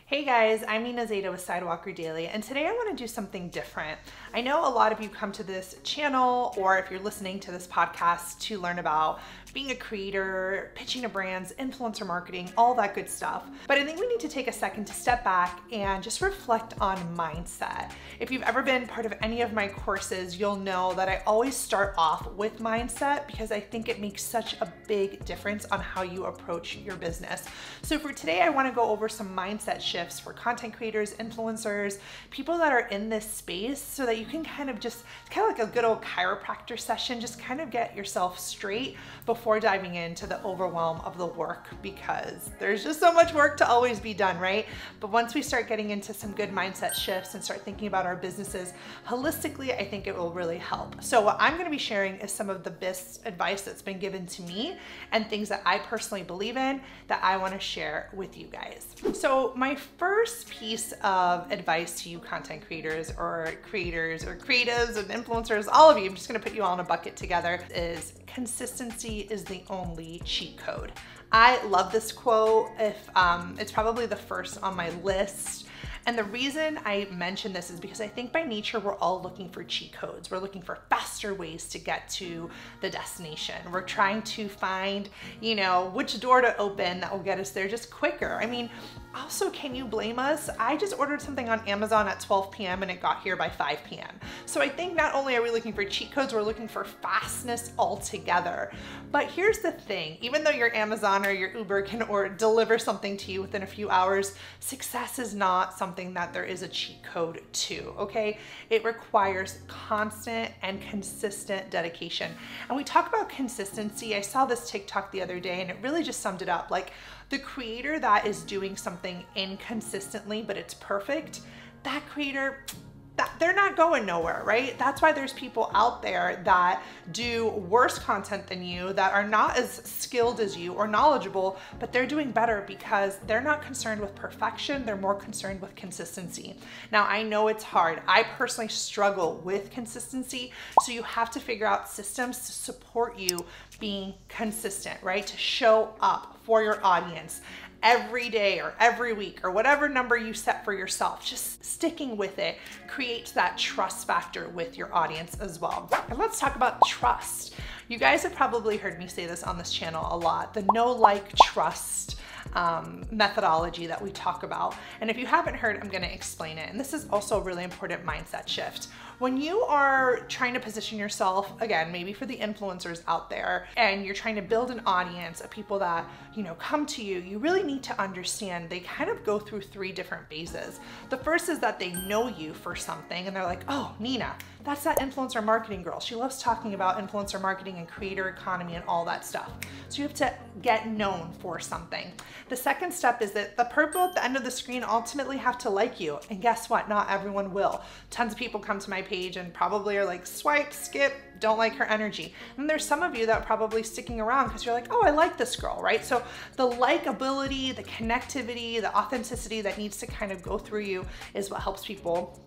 Hey guys, I'm Zadeh with Sidewalker Daily, and today I want to do something different. I know a lot of you come to this channel, or if you're listening to this podcast, to learn about being a creator, pitching to brands, influencer marketing, all that good stuff. But I think we need to take a second to step back and just reflect on mindset. If you've ever been part of any of my courses, you'll know that I always start off with mindset because I think it makes such a big difference on how you approach your business. So for today, I want to go over some mindset shifts for content creators, influencers, people that are in this space, so that you can kind of like a good old chiropractor session, just kind of get yourself straight before diving into the overwhelm of the work, because there's just so much work to always be done, right? But once we start getting into some good mindset shifts and start thinking about our businesses holistically, I think it will really help. So what I'm going to be sharing is some of the best advice that's been given to me and things that I personally believe in that I want to share with you guys. So my first piece of advice to you content creators or creatives and influencers, all of you, I'm just going to put you all in a bucket together, is consistency is the only cheat code. I love this quote. It's probably the first on my list. And the reason I mention this is because I think by nature, we're all looking for cheat codes. We're looking for faster ways to get to the destination. We're trying to find, which door to open that will get us there just quicker. I mean, also, can you blame us? I just ordered something on Amazon at 12 p.m. and it got here by 5 p.m. So I think not only are we looking for cheat codes, we're looking for fastness altogether. But here's the thing, even though your Amazon or your Uber can deliver something to you within a few hours, success is not something that there is a cheat code to, okay? It requires constant and consistent dedication. And we talk about consistency. I saw this TikTok the other day and it really just summed it up. Like, the creator that is doing something inconsistently, but it's perfect, that creator, they're not going nowhere, right? That's why there's people out there that do worse content than you, that are not as skilled as you or knowledgeable, but they're doing better because they're not concerned with perfection. They're more concerned with consistency. Now, I know it's hard. I personally struggle with consistency. So you have to figure out systems to support you being consistent, right? To show up for your audience every day or every week or whatever number you set for yourself. Just sticking with it creates that trust factor with your audience as well. And let's talk about trust. You guys have probably heard me say this on this channel a lot, the know, like, trust methodology that we talk about. And if you haven't heard, I'm going to explain it. And this is also a really important mindset shift. When you are trying to position yourself, again, maybe for the influencers out there, and you're trying to build an audience of people that, come to you, you really need to understand they kind of go through three different phases. The first is that they know you for something and they're like, oh, Nina, that's that influencer marketing girl. She loves talking about influencer marketing and creator economy and all that stuff. So you have to get known for something. The second step is that the purple at the end of the screen ultimately have to like you. And guess what? Not everyone will. Tons of people come to my page and probably are like, swipe, skip, don't like her energy. And there's some of you that are probably sticking around because you're like, oh, I like this girl, right? So the likability, the connectivity, the authenticity that needs to kind of go through you is what helps people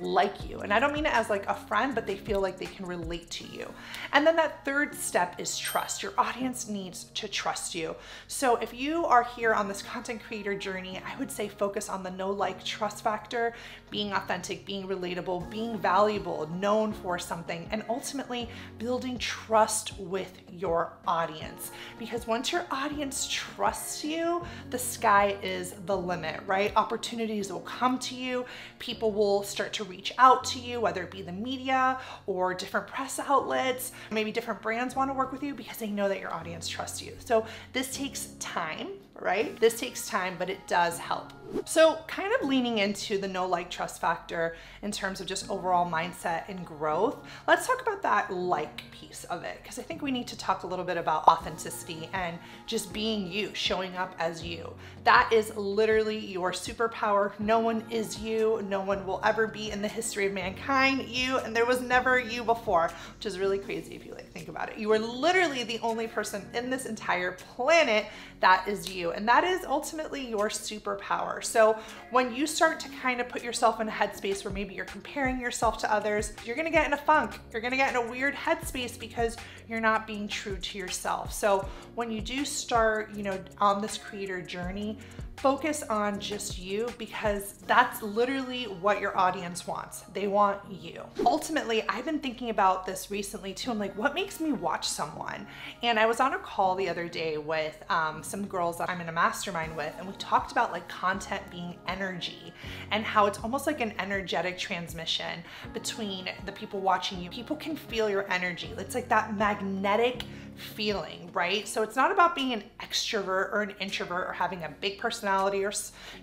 like you. And I don't mean it as like a friend, but they feel like they can relate to you. And then that third step is trust. Your audience needs to trust you. So if you are here on this content creator journey, I would say focus on the know, like, trust factor, being authentic, being relatable, being valuable, known for something, and ultimately building trust with your audience. Because once your audience trusts you, the sky is the limit, right? Opportunities will come to you. People will start to reach out to you, whether it be the media or different press outlets. Maybe different brands want to work with you because they know that your audience trusts you. So this takes time, right? This takes time, but it does help. So kind of leaning into the know, like, trust factor in terms of just overall mindset and growth, let's talk about that like piece of it, because I think we need to talk a little bit about authenticity and just being you, showing up as you. That is literally your superpower. No one is you. No one will ever be in the history of mankind you, and there was never you before, which is really crazy if you think about it. You are literally the only person in this entire planet that is you, and that is ultimately your superpower. So when you start to kind of put yourself in a headspace where maybe you're comparing yourself to others, you're gonna get in a funk. You're gonna get in a weird headspace because you're not being true to yourself. So when you do start, on this creator journey, focus on just you, because that's literally what your audience wants. They want you. Ultimately, I've been thinking about this recently too. I'm like, what makes me watch someone? And I was on a call the other day with some girls that I'm in a mastermind with, and we talked about like content being energy and how it's almost like an energetic transmission between the people watching you. People can feel your energy. It's like that magnetic feeling, right? So it's not about being an extrovert or an introvert or having a big personality or,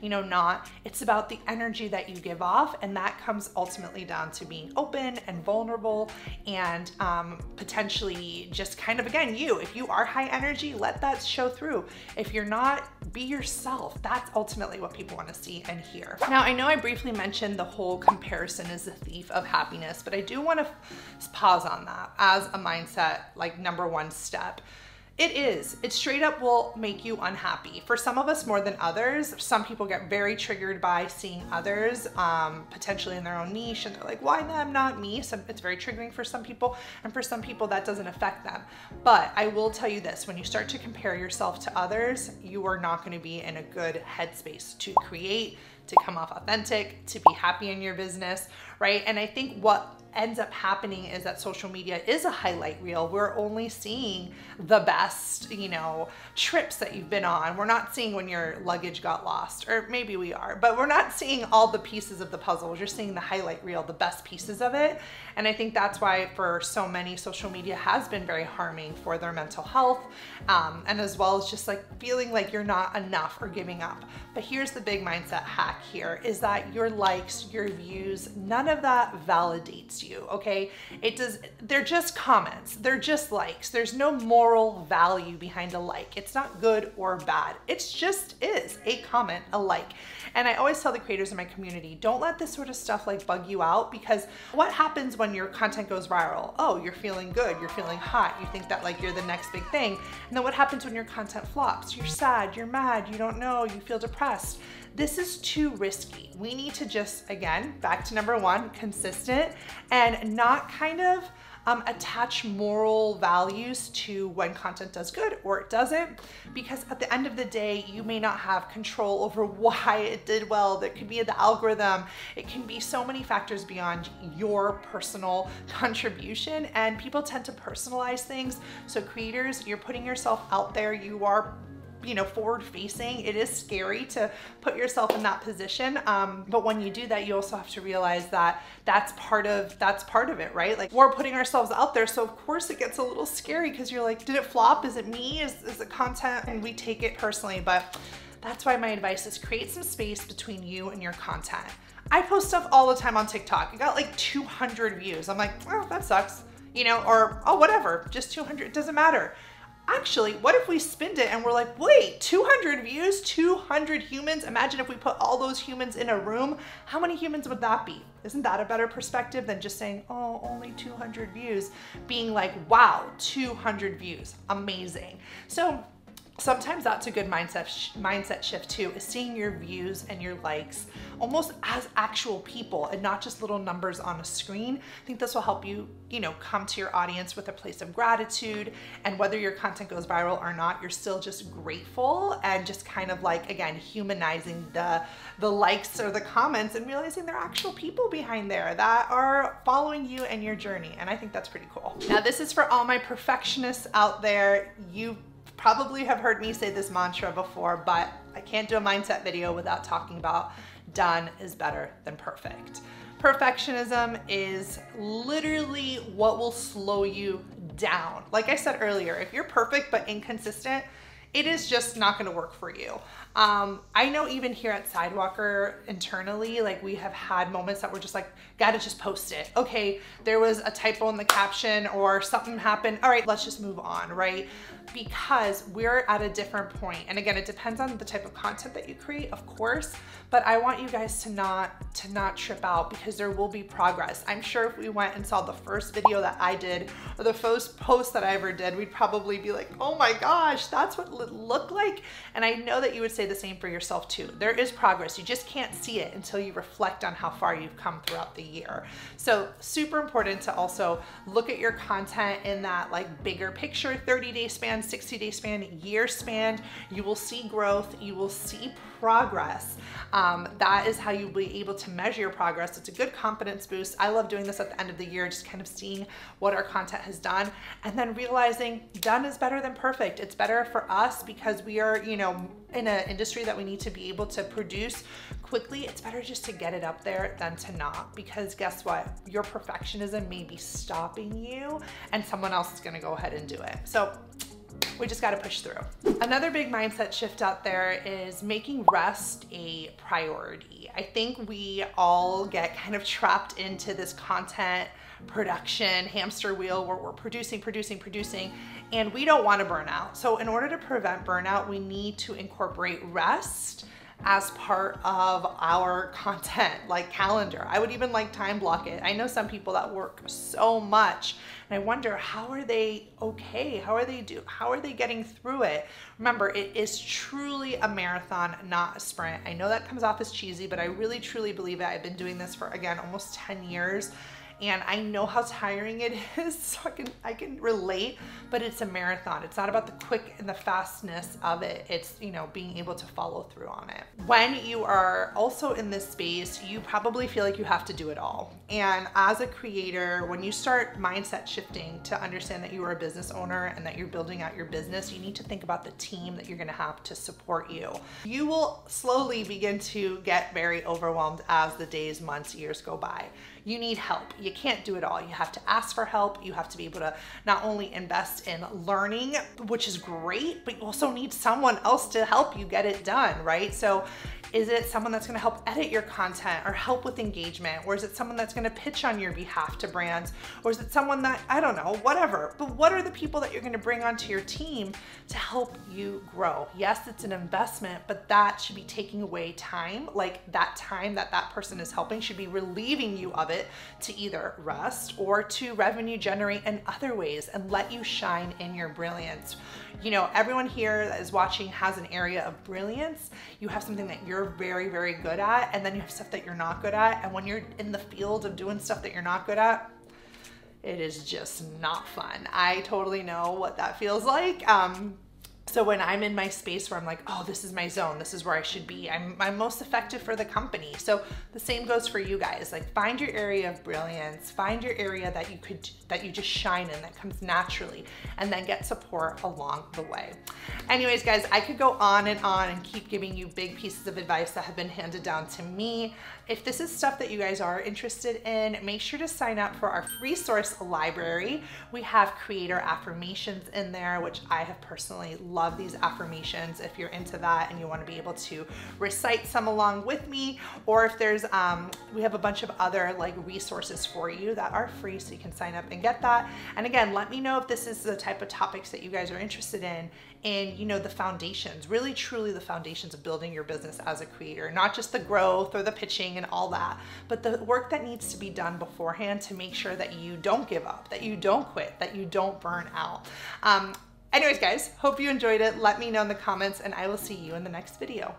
not. It's about the energy that you give off, and that comes ultimately down to being open and vulnerable and potentially just kind of, again, if you are high energy, let that show through. If you're not, be yourself. That's ultimately what people want to see and hear. Now, I know I briefly mentioned the whole comparison is the thief of happiness, but I do want to pause on that as a mindset, like number one step. It straight up will make you unhappy. For some of us more than others. Some people get very triggered by seeing others potentially in their own niche, and they're like, why them, not me? So it's very triggering for some people, and for some people that doesn't affect them. But I will tell you this, when you start to compare yourself to others, you are not going to be in a good headspace to create, to come off authentic, to be happy in your business, right? And I think what ends up happening is that social media is a highlight reel. We're only seeing the best, trips that you've been on. We're not seeing when your luggage got lost, or maybe we are, but we're not seeing all the pieces of the puzzle. You're seeing the highlight reel, the best pieces of it. And I think that's why for so many, social media has been very harming for their mental health, and as well as just like feeling like you're not enough or giving up. But here's the big mindset hack here, is that your likes, your views, none of that validates you, okay? They're just comments, they're just likes. There's no moral value behind a like. It's not good or bad. It's just is a comment, a like. And I always tell the creators in my community, don't let this sort of stuff like bug you out, because what happens when your content goes viral? Oh, you're feeling good, you're feeling hot, you think that like you're the next big thing. And then what happens when your content flops? You're sad, you're mad, you don't know, you feel depressed. This is too risky. We need to just, again, back to number one, consistent, and not kind of attach moral values to when content does good or it doesn't, because at the end of the day, you may not have control over why it did well. That could be the algorithm. It can be so many factors beyond your personal contribution, and people tend to personalize things. So creators, you're putting yourself out there. You are forward facing. It is scary to put yourself in that position. But when you do that, you also have to realize that that's part of it, right? Like, we're putting ourselves out there. So of course it gets a little scary, because you're like, did it flop? Is it me? Is the content? And we take it personally. But that's why my advice is create some space between you and your content. I post stuff all the time on TikTok. I got like 200 views. I'm like, oh, that sucks, or, oh, whatever, just 200, it doesn't matter. Actually, what if we spin it and we're like, wait, 200 views, 200 humans? Imagine if we put all those humans in a room. How many humans would that be? Isn't that a better perspective than just saying, oh, only 200 views? Being like, wow, 200 views, amazing. So sometimes that's a good mindset shift too, is seeing your views and your likes almost as actual people and not just little numbers on a screen. I think this will help you, come to your audience with a place of gratitude, and whether your content goes viral or not, you're still just grateful, and just kind of like, again, humanizing the likes or the comments, and realizing there are actual people behind there that are following you and your journey. And I think that's pretty cool. Now, this is for all my perfectionists out there. You probably have heard me say this mantra before, but I can't do a mindset video without talking about done is better than perfect. Perfectionism is literally what will slow you down. Like I said earlier, if you're perfect but inconsistent, it is just not going to work for you. I know even here at Sidewalker internally, like, we have had moments that we're just like, gotta just post it. Okay, there was a typo in the caption or something happened. All right, let's just move on, right? Because we're at a different point. And again, it depends on the type of content that you create, of course, but I want you guys to not trip out, because there will be progress. I'm sure if we went and saw the first video that I did or the first post that I ever did, we'd probably be like, oh my gosh, that's what look like? And I know that you would say the same for yourself too. There is progress. You just can't see it until you reflect on how far you've come throughout the year. So super important to also look at your content in that like bigger picture, 30-day span, 60-day span, year span. You will see growth. You will see progress. That is how you'll be able to measure your progress. It's a good confidence boost. I love doing this at the end of the year, just kind of seeing what our content has done and then realizing done is better than perfect. It's better for us because we are, you know, in an industry that we need to be able to produce quickly. It's better just to get it up there than to not, because guess what? Your perfectionism may be stopping you and someone else is gonna go ahead and do it. So we just got to push through. Another big mindset shift out there is making rest a priority. I think we all get kind of trapped into this content production hamster wheel where we're producing, and we don't want to burn out. So in order to prevent burnout, we need to incorporate rest as part of our content, like calendar. I would even like time block it. I know some people that work so much and I wonder, how are they okay? How are they getting through it? Remember, it is truly a marathon, not a sprint. I know that comes off as cheesy, but I really truly believe it. I've been doing this for, again, almost 10 years. And I know how tiring it is, so I can relate, but it's a marathon. It's not about the quick and the fastness of it. It's, you know, being able to follow through on it. When you are also in this space, you probably feel like you have to do it all. And as a creator, when you start mindset shifting to understand that you are a business owner and that you're building out your business, you need to think about the team that you're gonna have to support you. You will slowly begin to get very overwhelmed as the days, months, years go by. You need help. You can't do it all. You have to ask for help. You have to be able to not only invest in learning, which is great, but you also need someone else to help you get it done, right? So is it someone that's gonna help edit your content or help with engagement? Or is it someone that's gonna pitch on your behalf to brands? Or is it someone that, I don't know, whatever. But what are the people that you're gonna bring onto your team to help you grow? Yes, it's an investment, but that should be taking away time. Like that time that that person is helping should be relieving you of it to either rest or to revenue generate in other ways and let you shine in your brilliance. You know, everyone here that is watching has an area of brilliance. You have something that you're very, very good at, and then you have stuff that you're not good at. And when you're in the field of doing stuff that you're not good at, it is just not fun. I totally know what that feels like. So when I'm in my space where I'm like, oh, this is my zone, this is where I should be, I'm most effective for the company. So the same goes for you guys. Like, find your area of brilliance, find your area that you just shine in, that comes naturally, and then get support along the way. Anyways, guys, I could go on and keep giving you big pieces of advice that have been handed down to me. If this is stuff that you guys are interested in, make sure to sign up for our resource library. We have creator affirmations in there, which I have personally loved these affirmations. If you're into that and you want to be able to recite some along with me, or if there's, we have a bunch of other like resources for you that are free, so you can sign up and get that. And again, let me know if this is the type of topics that you guys are interested in. And you know, the foundations, really truly the foundations of building your business as a creator, not just the growth or the pitching and all that, but the work that needs to be done beforehand to make sure that you don't give up, that you don't quit, that you don't burn out. Anyways, guys, hope you enjoyed it. Let me know in the comments and I will see you in the next video.